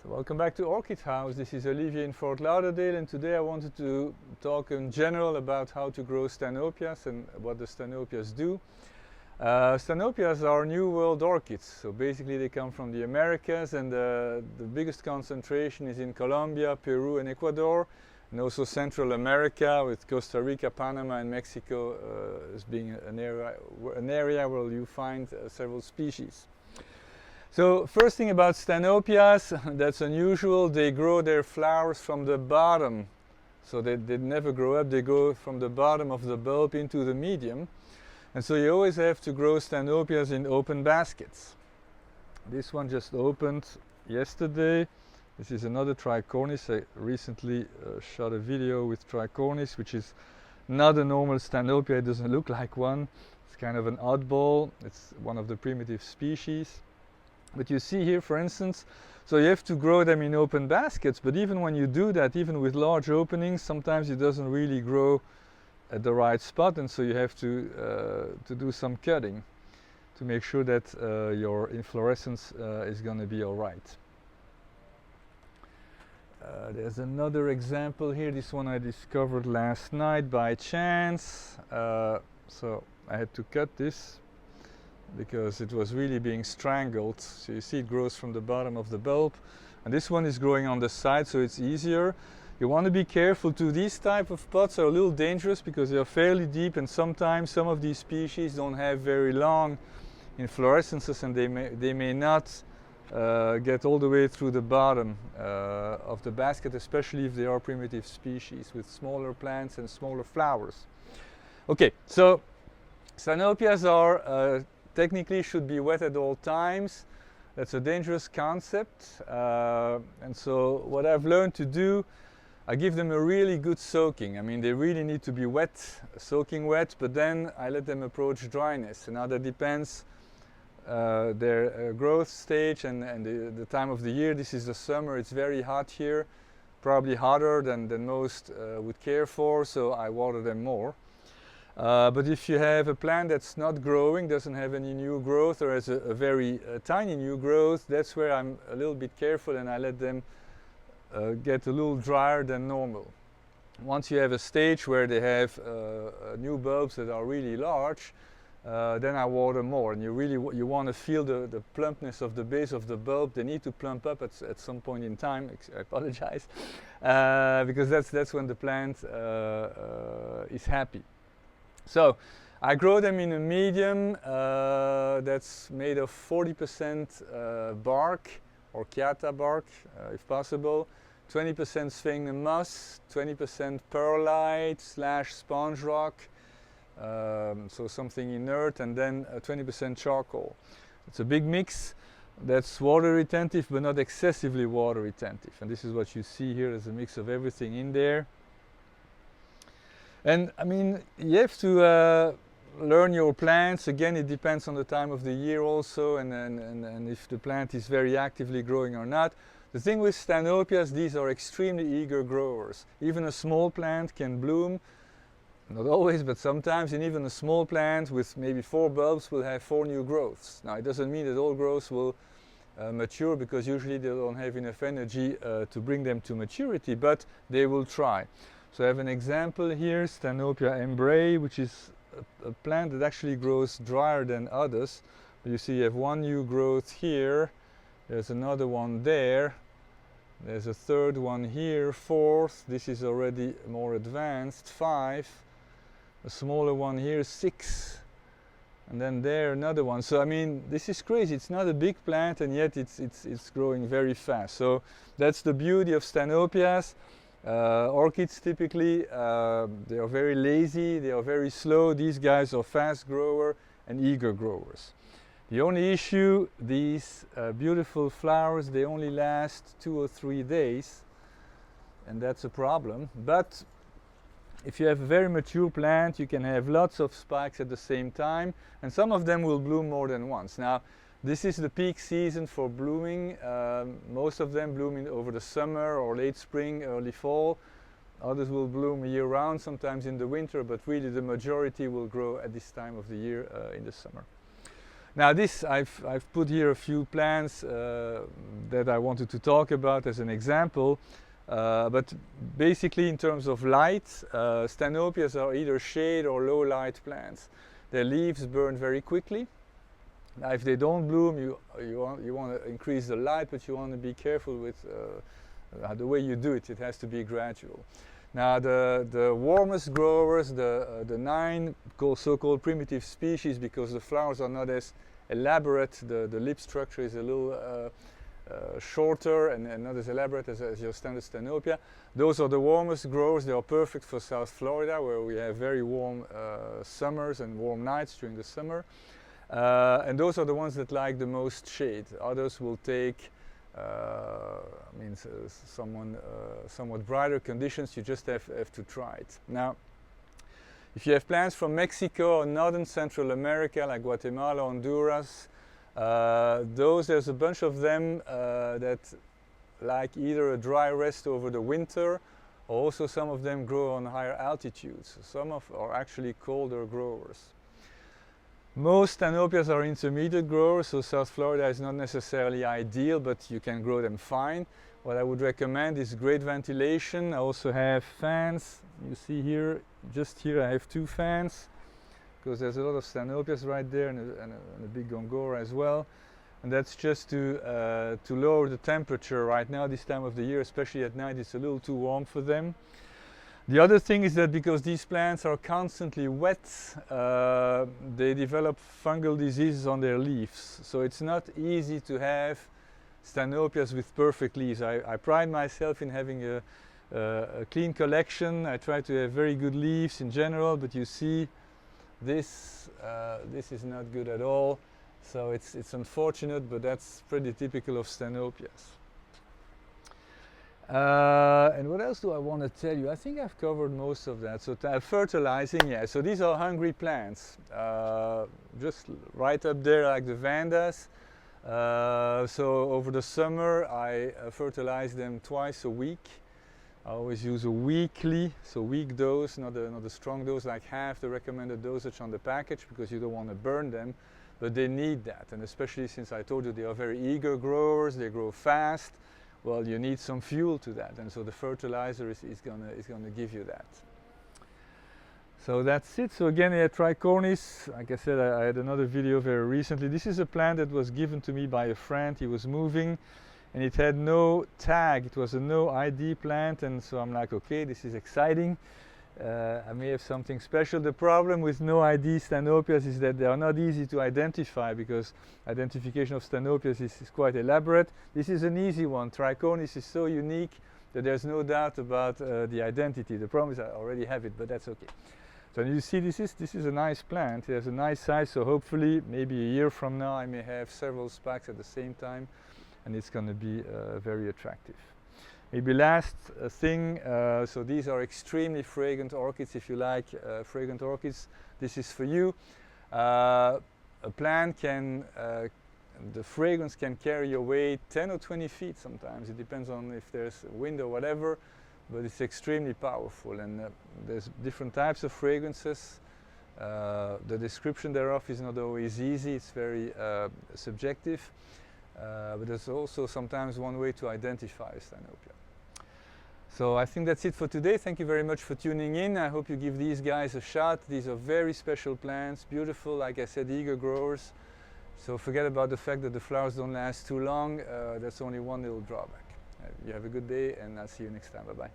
So welcome back to Orchid House. This is Olivier in Fort Lauderdale, and today I wanted to talk in general about how to grow Stanhopeas and what the Stanhopeas do. Stanhopeas are New World orchids, so basically they come from the Americas, and the biggest concentration is in Colombia, Peru and Ecuador, and also Central America with Costa Rica, Panama and Mexico as being an area where you find several species. So first thing about Stanhopeas that's unusual, they grow their flowers from the bottom. So they never grow up, they go from the bottom of the bulb into the medium. And so you always have to grow Stanhopeas in open baskets. This one just opened yesterday. This is another tricornis. I recently shot a video with tricornis, which is not a normal Stanhopea. It doesn't look like one. It's kind of an oddball. It's one of the primitive species. But you see here, for instance, so you have to grow them in open baskets, but even when you do that, even with large openings, sometimes it doesn't really grow at the right spot, and so you have to do some cutting to make sure that your inflorescence is going to be all right. There's another example here. This one I discovered last night by chance, so I had to cut this because it was really being strangled. So you see it grows from the bottom of the bulb, and this one is growing on the side, so it's easier. You want to be careful too. These type of pots are a little dangerous because they are fairly deep, and sometimes some of these species don't have very long inflorescences, and they may not get all the way through the bottom of the basket, especially if they are primitive species with smaller plants and smaller flowers. Okay, so Stanhopeas are technically should be wet at all times. That's a dangerous concept, and so what I've learned to do, I give them a really good soaking. I mean, they really need to be wet, soaking wet, but then I let them approach dryness. And now that depends their growth stage and the time of the year. This is the summer, it's very hot here, probably hotter than most would care for, so I water them more. But if you have a plant that's not growing, doesn't have any new growth, or has a very tiny new growth, that's where I'm a little bit careful and I let them get a little drier than normal. Once you have a stage where they have new bulbs that are really large, then I water more, and you want to feel the plumpness of the base of the bulb. They need to plump up at some point in time. I apologize, because that's when the plant is happy. So I grow them in a medium that's made of 40% bark or chiata bark, if possible, 20% sphagnum moss, 20% perlite / sponge rock, so something inert, and then 20% charcoal. It's a big mix that's water retentive but not excessively water retentive, and this is what you see here as a mix of everything in there. And I mean, you have to learn your plants. Again, it depends on the time of the year also, and if the plant is very actively growing or not. The thing with Stanhopeas, these are extremely eager growers. Even a small plant can bloom, not always, but sometimes, and even a small plant with maybe 4 bulbs will have 4 new growths. Now, it doesn't mean that all growths will mature, because usually they don't have enough energy to bring them to maturity, but they will try. So I have an example here, Stanhopea embrae, which is a plant that actually grows drier than others. You see you have 1 new growth here, there's another one there, there's a 3rd one here, 4th, this is already more advanced, 5, a smaller one here, 6, and then there another one. So I mean, this is crazy. It's not a big plant, and yet it's growing very fast. So that's the beauty of Stanhopeas. Orchids typically, they are very lazy, they are very slow. These guys are fast grower and eager growers. The only issue, these beautiful flowers, they only last 2 or 3 days, and that's a problem. But if you have a very mature plant, you can have lots of spikes at the same time, and some of them will bloom more than once. Now, this is the peak season for blooming. Most of them bloom over the summer or late spring, early fall. Others will bloom year round, sometimes in the winter, but really the majority will grow at this time of the year in the summer. Now this, I've put here a few plants that I wanted to talk about as an example, but basically in terms of light, Stanhopeas are either shade or low light plants. Their leaves burn very quickly. Now if they don't bloom, you want to increase the light, but you want to be careful with the way you do it. It has to be gradual. Now the warmest growers, the 9 so-called primitive species, because the flowers are not as elaborate, the lip structure is a little shorter and not as elaborate as your standard Stanhopea. Those are the warmest growers. They are perfect for South Florida, where we have very warm summers and warm nights during the summer. And those are the ones that like the most shade. Others will take somewhat brighter conditions. You just have to try it. Now, if you have plants from Mexico or northern Central America, like Guatemala, Honduras, there's a bunch of them that like either a dry rest over the winter, or also some of them grow on higher altitudes. Some are actually colder growers. Most Stanhopeas are intermediate growers, so South Florida is not necessarily ideal, but you can grow them fine. What I would recommend is great ventilation. I also have fans. You see here, just here I have 2 fans, because there's a lot of Stanhopeas right there and a big Gongora as well. And that's just to lower the temperature. Right now, this time of the year, especially at night, it's a little too warm for them. The other thing is that because these plants are constantly wet, they develop fungal diseases on their leaves. So it's not easy to have Stanhopeas with perfect leaves. I pride myself in having a clean collection. I try to have very good leaves in general, but you see this is not good at all. So it's unfortunate, but that's pretty typical of Stanhopeas. And what else do I want to tell you? I think I've covered most of that. So fertilizing, yeah. So these are hungry plants, just right up there like the Vandas. So over the summer I fertilize them twice a week. I always use a weekly, so weak dose, not a strong dose, like half the recommended dosage on the package, because you don't want to burn them, but they need that. And especially since I told you they are very eager growers, they grow fast. Well, you need some fuel to that, and so the fertilizer is gonna give you that. So that's it. So again, Tricornis, like I said, I had another video very recently. This is a plant that was given to me by a friend. He was moving, and it had no tag. It was a no ID plant, and so I'm like, okay, this is exciting. I may have something special. The problem with no ID Stanhopeas is that they are not easy to identify, because identification of Stanhopeas is quite elaborate. This is an easy one. Tricornis is so unique that there's no doubt about the identity. The problem is I already have it, but that's okay. So you see, this is a nice plant. It has a nice size, so hopefully maybe a year from now I may have several spikes at the same time, and it's going to be very attractive. Maybe last thing, so these are extremely fragrant orchids. If you like fragrant orchids, this is for you. A plant can, the fragrance can carry away 10 or 20 feet sometimes. It depends on if there's a wind or whatever, but it's extremely powerful. And there's different types of fragrances. The description thereof is not always easy. It's very subjective. But there's also sometimes one way to identify a Stanhopea. So I think that's it for today. Thank you very much for tuning in. I hope you give these guys a shot. These are very special plants, beautiful, like I said, eager growers. So forget about the fact that the flowers don't last too long. That's only one little drawback. You have a good day, and I'll see you next time. Bye-bye.